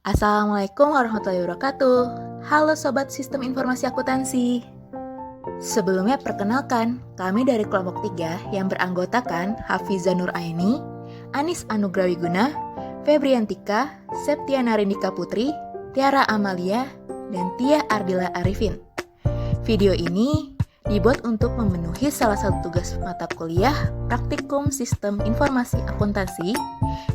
Assalamualaikum warahmatullahi wabarakatuh. Halo Sobat Sistem Informasi Akuntansi. Sebelumnya perkenalkan, kami dari kelompok 3 yang beranggotakan Hafiza Nur Aini, Anis Anugrah Wiguna, Febriantika, Septiana Rindika Putri, Tiara Amalia, dan Tia Ardila Arifin. Video ini dibuat untuk memenuhi salah satu tugas mata kuliah Praktikum Sistem Informasi Akuntansi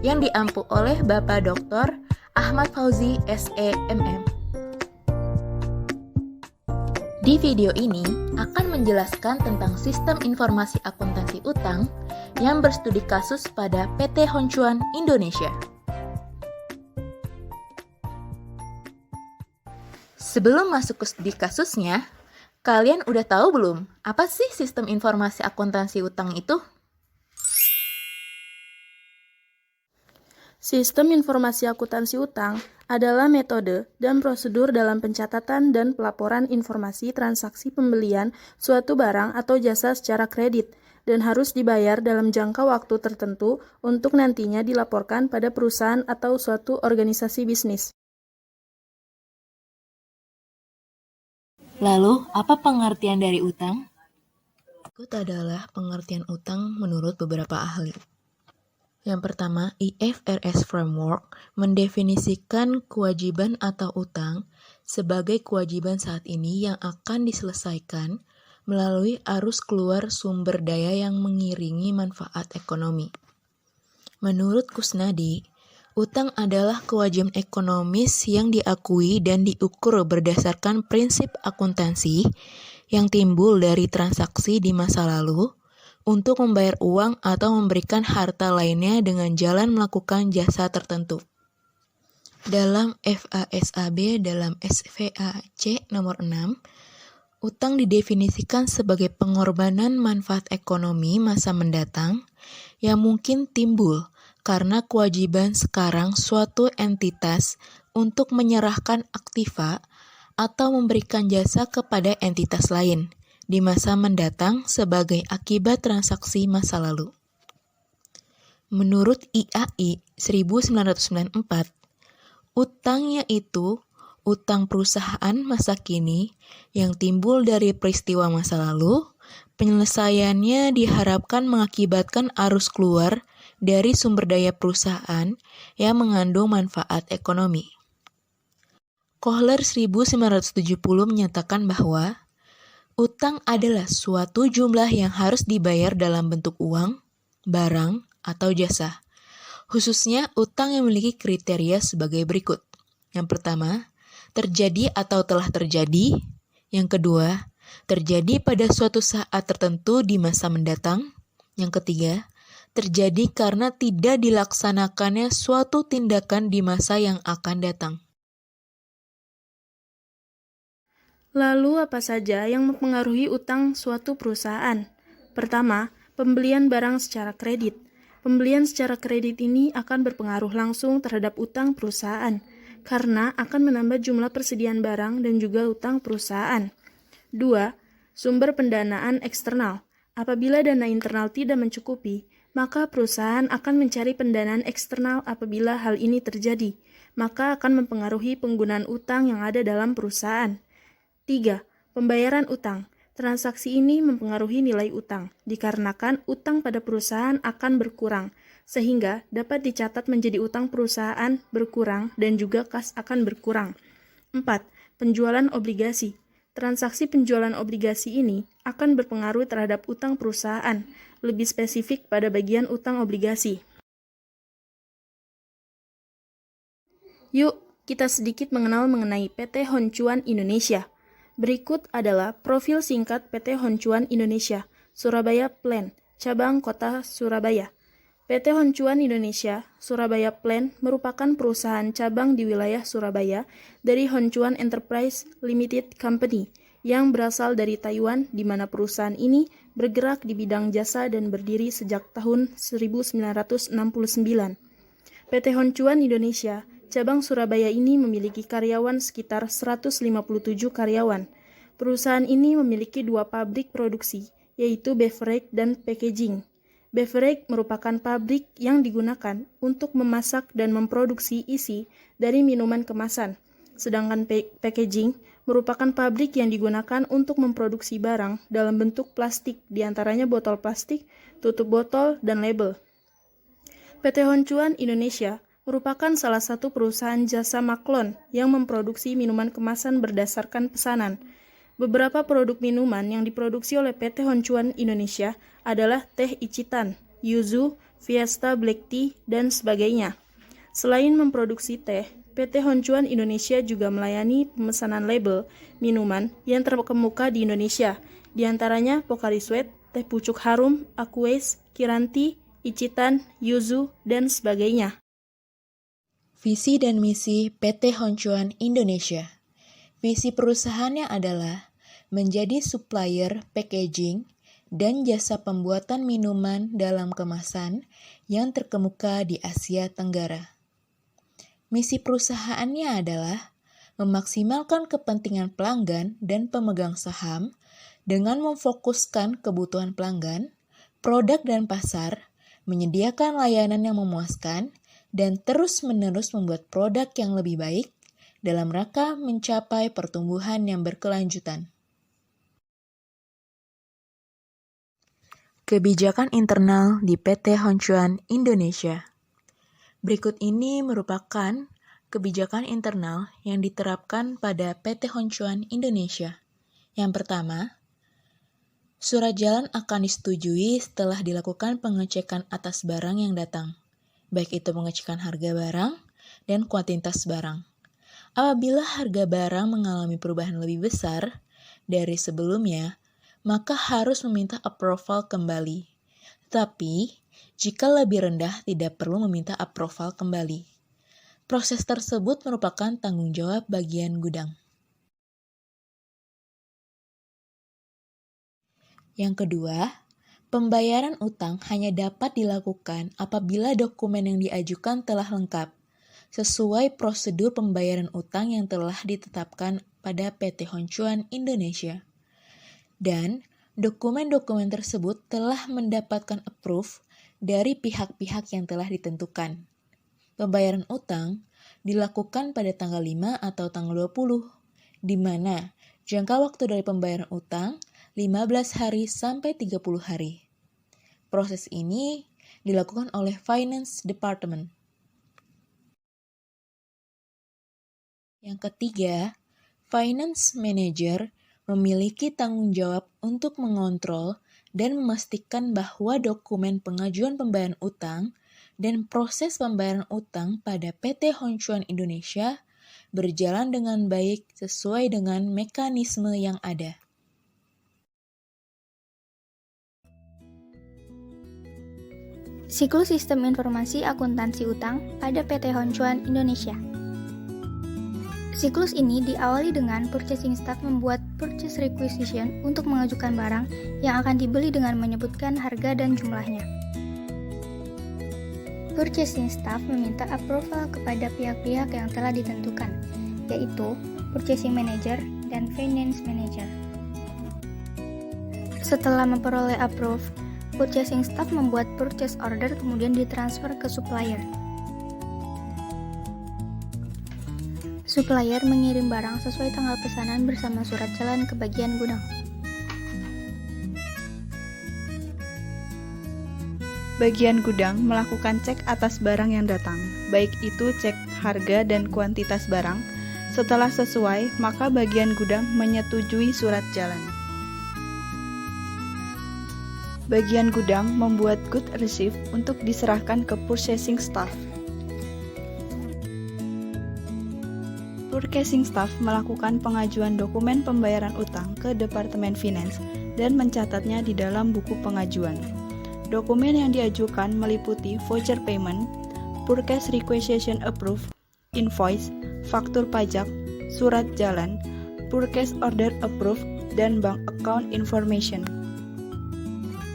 yang diampu oleh Bapak Dr. Ahmad Fauzi SEMM. Di video ini akan menjelaskan tentang sistem informasi akuntansi utang yang berstudi kasus pada PT Hon Cuan Indonesia. Sebelum masuk ke studi kasusnya, kalian udah tahu belum apa sih sistem informasi akuntansi utang itu? Sistem informasi akuntansi utang adalah metode dan prosedur dalam pencatatan dan pelaporan informasi transaksi pembelian suatu barang atau jasa secara kredit dan harus dibayar dalam jangka waktu tertentu untuk nantinya dilaporkan pada perusahaan atau suatu organisasi bisnis. Lalu, apa pengertian dari utang? Berikut adalah pengertian utang menurut beberapa ahli. Yang pertama, IFRS Framework mendefinisikan kewajiban atau utang sebagai kewajiban saat ini yang akan diselesaikan melalui arus keluar sumber daya yang mengiringi manfaat ekonomi. Menurut Kusnadi, utang adalah kewajiban ekonomis yang diakui dan diukur berdasarkan prinsip akuntansi yang timbul dari transaksi di masa lalu untuk membayar uang atau memberikan harta lainnya dengan jalan melakukan jasa tertentu. Dalam FASAB dalam SVAC nomor 6, utang didefinisikan sebagai pengorbanan manfaat ekonomi masa mendatang yang mungkin timbul karena kewajiban sekarang suatu entitas untuk menyerahkan aktiva atau memberikan jasa kepada entitas lain di masa mendatang sebagai akibat transaksi masa lalu. Menurut IAI 1994, utang yaitu utang perusahaan masa kini yang timbul dari peristiwa masa lalu, penyelesaiannya diharapkan mengakibatkan arus keluar dari sumber daya perusahaan yang mengandung manfaat ekonomi. Kohler 1970 menyatakan bahwa utang adalah suatu jumlah yang harus dibayar dalam bentuk uang, barang, atau jasa. Khususnya utang yang memiliki kriteria sebagai berikut. Yang pertama, terjadi atau telah terjadi. Yang kedua, terjadi pada suatu saat tertentu di masa mendatang. Yang ketiga, terjadi karena tidak dilaksanakannya suatu tindakan di masa yang akan datang. Lalu apa saja yang mempengaruhi utang suatu perusahaan? Pertama, pembelian barang secara kredit. Pembelian secara kredit ini akan berpengaruh langsung terhadap utang perusahaan, karena akan menambah jumlah persediaan barang dan juga utang perusahaan. 2. Sumber pendanaan eksternal. Apabila dana internal tidak mencukupi, maka perusahaan akan mencari pendanaan eksternal apabila hal ini terjadi, maka akan mempengaruhi penggunaan utang yang ada dalam perusahaan. 3. Pembayaran utang. Transaksi ini mempengaruhi nilai utang, dikarenakan utang pada perusahaan akan berkurang, sehingga dapat dicatat menjadi utang perusahaan berkurang dan juga kas akan berkurang. 4. Penjualan obligasi. Transaksi penjualan obligasi ini akan berpengaruh terhadap utang perusahaan, lebih spesifik pada bagian utang obligasi. Yuk, kita sedikit mengenal mengenai PT Hon Cuan Indonesia. Berikut adalah profil singkat PT Hon Cuan Indonesia, Surabaya Plan, cabang kota Surabaya. PT Hon Cuan Indonesia, Surabaya Plan merupakan perusahaan cabang di wilayah Surabaya dari Hon Cuan Enterprise Limited Company yang berasal dari Taiwan, di mana perusahaan ini bergerak di bidang jasa dan berdiri sejak tahun 1969. PT Hon Cuan Indonesia cabang Surabaya ini memiliki karyawan sekitar 157 karyawan. Perusahaan ini memiliki 2 pabrik produksi, yaitu beverage dan packaging. Beverage merupakan pabrik yang digunakan untuk memasak dan memproduksi isi dari minuman kemasan. Sedangkan packaging merupakan pabrik yang digunakan untuk memproduksi barang dalam bentuk plastik, diantaranya botol plastik, tutup botol, dan label. PT Honcuan Indonesia merupakan salah satu perusahaan jasa maklon yang memproduksi minuman kemasan berdasarkan pesanan. Beberapa produk minuman yang diproduksi oleh PT Honcuan Indonesia adalah teh Icitan, Yuzu, Fiesta Black Tea, dan sebagainya. Selain memproduksi teh, PT Honcuan Indonesia juga melayani pemesanan label minuman yang terkemuka di Indonesia, di antaranya Pocari Sweat, Teh Pucuk Harum, Aqueous, Kiranti, Icitan, Yuzu, dan sebagainya. Visi dan misi PT Honcuan Indonesia. Visi perusahaannya adalah menjadi supplier packaging dan jasa pembuatan minuman dalam kemasan yang terkemuka di Asia Tenggara. Misi perusahaannya adalah memaksimalkan kepentingan pelanggan dan pemegang saham dengan memfokuskan kebutuhan pelanggan, produk dan pasar, menyediakan layanan yang memuaskan, dan terus-menerus membuat produk yang lebih baik dalam rangka mencapai pertumbuhan yang berkelanjutan. Kebijakan internal di PT Honcuan Indonesia. Berikut ini merupakan kebijakan internal yang diterapkan pada PT Honcuan Indonesia. Yang pertama, surat jalan akan disetujui setelah dilakukan pengecekan atas barang yang datang, baik itu pengecekan harga barang dan kuantitas barang. Apabila harga barang mengalami perubahan lebih besar dari sebelumnya, maka harus meminta approval kembali. Tapi, jika lebih rendah tidak perlu meminta approval kembali. Proses tersebut merupakan tanggung jawab bagian gudang. Yang kedua, pembayaran utang hanya dapat dilakukan apabila dokumen yang diajukan telah lengkap, sesuai prosedur pembayaran utang yang telah ditetapkan pada PT Honcuan Indonesia. Dan dokumen-dokumen tersebut telah mendapatkan approve dari pihak-pihak yang telah ditentukan. Pembayaran utang dilakukan pada tanggal 5 atau tanggal 20, di mana jangka waktu dari pembayaran utang 15 hari sampai 30 hari. Proses ini dilakukan oleh Finance Department. Yang ketiga, Finance Manager memiliki tanggung jawab untuk mengontrol dan memastikan bahwa dokumen pengajuan pembayaran utang dan proses pembayaran utang pada PT Honcuan Indonesia berjalan dengan baik sesuai dengan mekanisme yang ada. Siklus Sistem Informasi Akuntansi Utang pada PT Honcuan Indonesia. Siklus ini diawali dengan purchasing staff membuat purchase requisition untuk mengajukan barang yang akan dibeli dengan menyebutkan harga dan jumlahnya. Purchasing staff meminta approval kepada pihak-pihak yang telah ditentukan, yaitu Purchasing Manager dan Finance Manager. Setelah memperoleh approve, purchasing staff membuat purchase order kemudian ditransfer ke supplier. Supplier mengirim barang sesuai tanggal pesanan bersama surat jalan ke bagian gudang. Bagian gudang melakukan cek atas barang yang datang, baik itu cek harga dan kuantitas barang. Setelah sesuai, maka bagian gudang menyetujui surat jalan. Bagian gudang membuat good receipt untuk diserahkan ke purchasing staff. Purchasing staff melakukan pengajuan dokumen pembayaran utang ke Departemen Finance dan mencatatnya di dalam buku pengajuan. Dokumen yang diajukan meliputi voucher payment, purchase requisition approved, invoice, faktur pajak, surat jalan, purchase order approved, dan bank account information.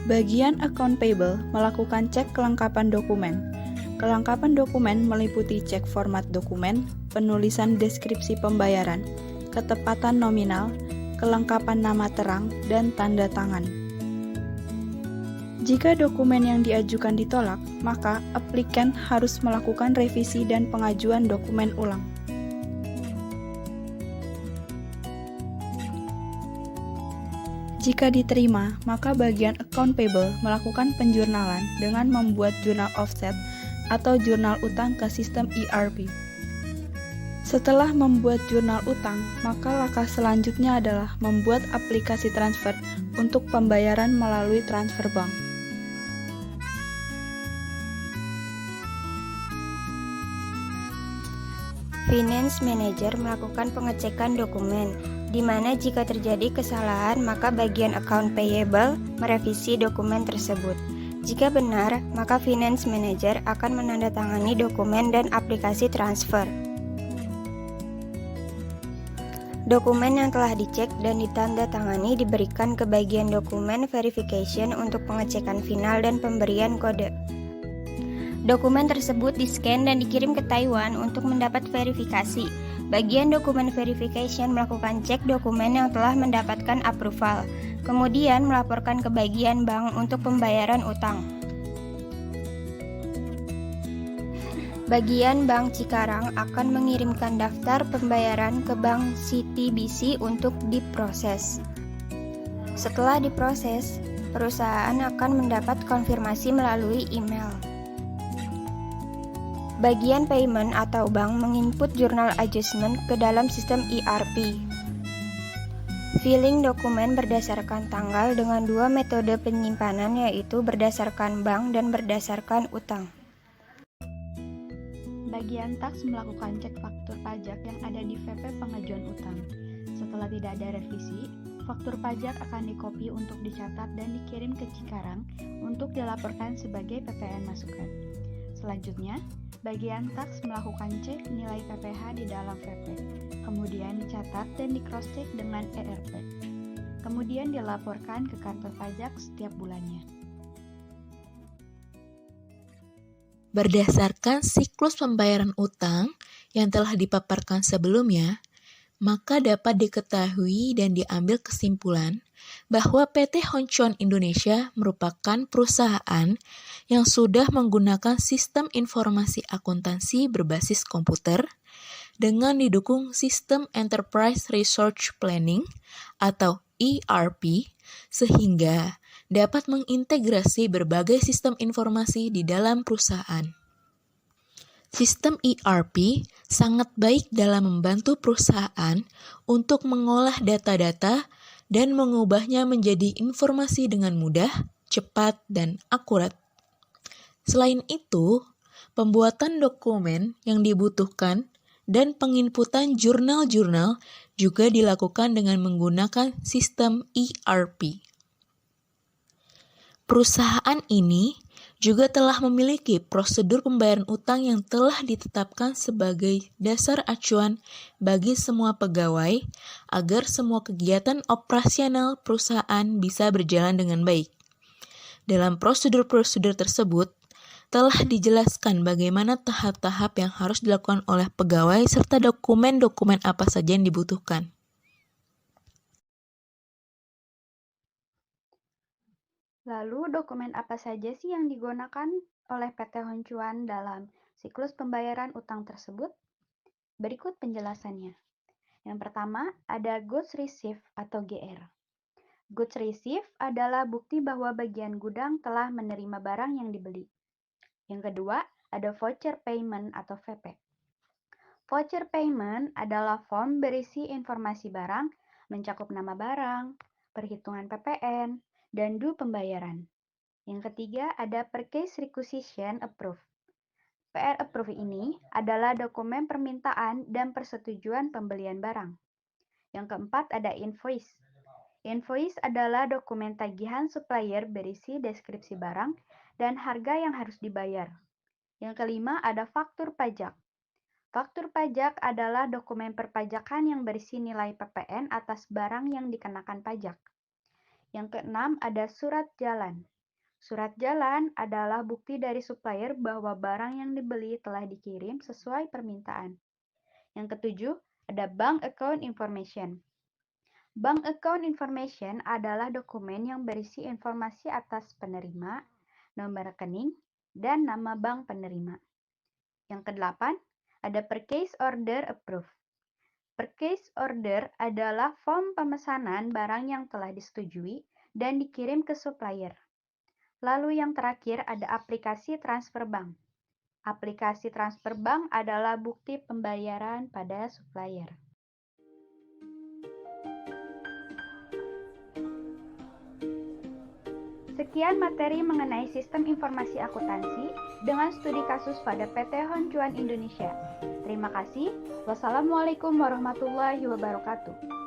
Bagian account payable melakukan cek kelengkapan dokumen. Kelengkapan dokumen meliputi cek format dokumen, penulisan deskripsi pembayaran, ketepatan nominal, kelengkapan nama terang, dan tanda tangan. Jika dokumen yang diajukan ditolak, maka aplikan harus melakukan revisi dan pengajuan dokumen ulang. Jika diterima, maka bagian account payable melakukan penjurnalan dengan membuat jurnal offset atau jurnal utang ke sistem ERP. Setelah membuat jurnal utang, maka langkah selanjutnya adalah membuat aplikasi transfer untuk pembayaran melalui transfer bank. Finance Manager melakukan pengecekan dokumen, di mana jika terjadi kesalahan maka bagian account payable merevisi dokumen tersebut. Jika benar, maka Finance Manager akan menandatangani dokumen dan aplikasi transfer. Dokumen yang telah dicek dan ditandatangani diberikan ke bagian dokumen verification untuk pengecekan final dan pemberian kode. Dokumen tersebut di-scan dan dikirim ke Taiwan untuk mendapat verifikasi. Bagian dokumen verification melakukan cek dokumen yang telah mendapatkan approval, kemudian melaporkan ke bagian bank untuk pembayaran utang. Bagian Bank Cikarang akan mengirimkan daftar pembayaran ke Bank CTBC untuk diproses. Setelah diproses, perusahaan akan mendapat konfirmasi melalui email. Bagian payment atau bank menginput journal adjustment ke dalam sistem ERP. Filing dokumen berdasarkan tanggal dengan dua metode penyimpanan, yaitu berdasarkan bank dan berdasarkan utang. Bagian tax melakukan cek faktur pajak yang ada di VP pengajuan utang. Setelah tidak ada revisi, faktur pajak akan dikopi untuk dicatat dan dikirim ke Cikarang untuk dilaporkan sebagai PPN masukan. Selanjutnya, bagian tax melakukan cek nilai PPh di dalam VP, kemudian dicatat dan di-cross-check dengan ERP. Kemudian dilaporkan ke kantor pajak setiap bulannya. Berdasarkan siklus pembayaran utang yang telah dipaparkan sebelumnya, maka dapat diketahui dan diambil kesimpulan bahwa PT Honchuan Indonesia merupakan perusahaan yang sudah menggunakan sistem informasi akuntansi berbasis komputer dengan didukung sistem Enterprise Resource Planning atau ERP, sehingga dapat mengintegrasi berbagai sistem informasi di dalam perusahaan. Sistem ERP sangat baik dalam membantu perusahaan untuk mengolah data-data dan mengubahnya menjadi informasi dengan mudah, cepat, dan akurat. Selain itu, pembuatan dokumen yang dibutuhkan dan penginputan jurnal-jurnal juga dilakukan dengan menggunakan sistem ERP. Perusahaan ini juga telah memiliki prosedur pembayaran utang yang telah ditetapkan sebagai dasar acuan bagi semua pegawai agar semua kegiatan operasional perusahaan bisa berjalan dengan baik. Dalam prosedur-prosedur tersebut, telah dijelaskan bagaimana tahap-tahap yang harus dilakukan oleh pegawai serta dokumen-dokumen apa saja yang dibutuhkan. Lalu, dokumen apa saja sih yang digunakan oleh PT Honchuan dalam siklus pembayaran utang tersebut? Berikut penjelasannya. Yang pertama, ada Goods Received atau GR. Goods Received adalah bukti bahwa bagian gudang telah menerima barang yang dibeli. Yang kedua, ada Voucher Payment atau VP. Voucher Payment adalah form berisi informasi barang, mencakup nama barang, perhitungan PPN, dan due pembayaran. Yang ketiga, ada Purchase Requisition Approve. PR Approve ini adalah dokumen permintaan dan persetujuan pembelian barang. Yang keempat, ada Invoice. Invoice adalah dokumen tagihan supplier berisi deskripsi barang dan harga yang harus dibayar. Yang kelima, ada Faktur Pajak. Faktur pajak adalah dokumen perpajakan yang berisi nilai PPN atas barang yang dikenakan pajak. Yang keenam, ada surat jalan. Surat jalan adalah bukti dari supplier bahwa barang yang dibeli telah dikirim sesuai permintaan. Yang ketujuh, ada bank account information. Bank account information adalah dokumen yang berisi informasi atas penerima, nomor rekening, dan nama bank penerima. Yang kedelapan, ada purchase order approved. Purchase order adalah form pemesanan barang yang telah disetujui dan dikirim ke supplier. Lalu yang terakhir ada aplikasi transfer bank. Aplikasi transfer bank adalah bukti pembayaran pada supplier. Sekian materi mengenai sistem informasi akuntansi dengan studi kasus pada PT Hon Cuan Indonesia. Terima kasih. Wassalamualaikum warahmatullahi wabarakatuh.